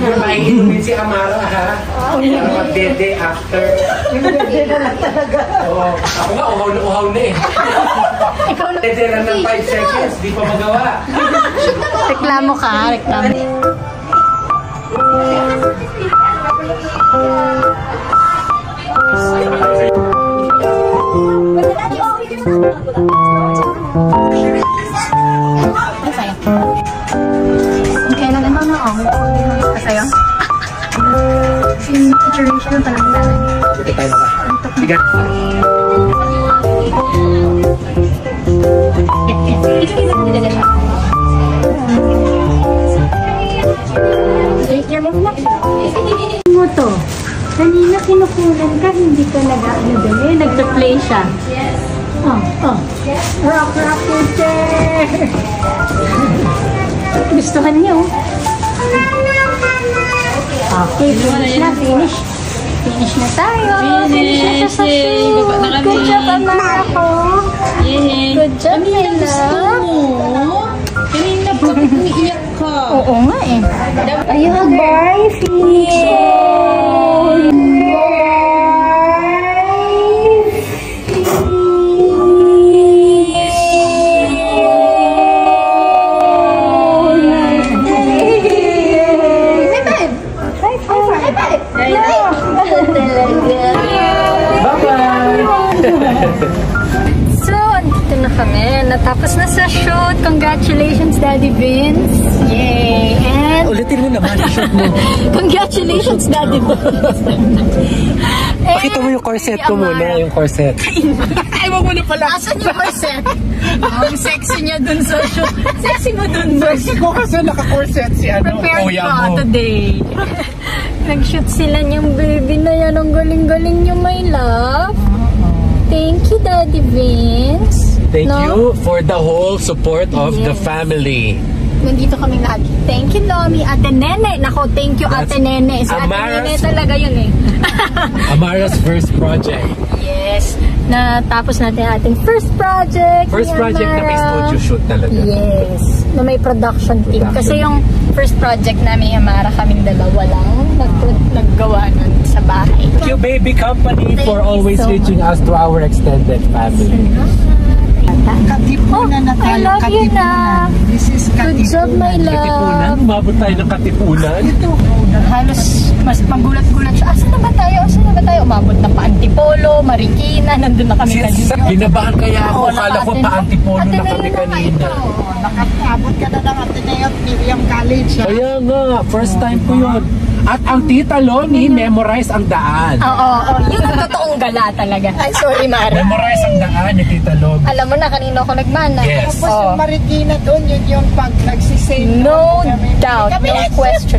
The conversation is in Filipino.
yung maiinumin si Amara, ha? Para mag-dede after. Dede na lang talaga. Oo. Ako nga, uhaw na uhaw na eh. Dede lang ng 5 seconds, di pa magawa. Reklamo ka, reklamo. Kailan naman na ako? Kasayo? Yung situation pa lang tayo. Dito tayo na. Sige. Mo to. Kanina kinukunan ka, hindi ka nag-ano din. Nagpa-play siya. Rock, rock, teacher! Gusto ka niyo? Okay, finish na, finish. Finish na tayo. Finish na sa shoot. Good job, Amara ko. Good job, my love. Kanina po, umiiyak ka. Oo nga eh. Ayun, bye, So, andito na kami. Natapos na sa shoot. Congratulations, Daddy Vince. Yay! And Ulitin mo naman yung shoot mo. congratulations, Daddy Vince. Pakita mo yung corset ko muna, yung corset. Ay, wag mo na pala. Asan yung corset? Ang sexy niya dun sa shoot. Sexy mo dun. Sexy ko kasi naka-corset si Prepared kuya ka mo. today. Nag-shoot sila niyang baby na yan. Ang galing-galing niyo, my love. Thank you, Daddy Vince. Thank you for the whole support of the family. Nandito kaming lahat. Thank you, Lomi. Ate Nene. Nako, thank you, Ate Nene. Si Ate Nene talaga yun eh. Amara's first project. Yes. Natapos natin ating first project. First project na may studio shoot talaga. Yes. Na may production team. Kasi yung first project namin, Amara, kaming dalawa lang naggawa nun sa bahay. Thank you, baby company, for always reaching us to our extended family. Katipunan na tayo. I love you na. This is Good job, my Katipunan? love. Umabot tayo ng Katipunan? Halos mas magulat-gulat siya. Asan na ba tayo? Asan na ba tayo? Umabot na pa Antipolo, Marikina, nandun na kami kanina. Binabahan kaya ako. Akala ko pa Antipolo na kami kanina. Nakapabot ka na ng Ateneo at Miriam College. Kaya nga, first time ko yun. At ang Tita Loni, memorize ang daan. Oo. Yun ang totoong gala talaga. Ay, sorry, Mara. Memorize ang daan ni Tita Loni. Alam mo na, kanino ako nagmana. Yes. Tapos yung Marikina doon, yun yung pag nagsisave. No doubt, no question.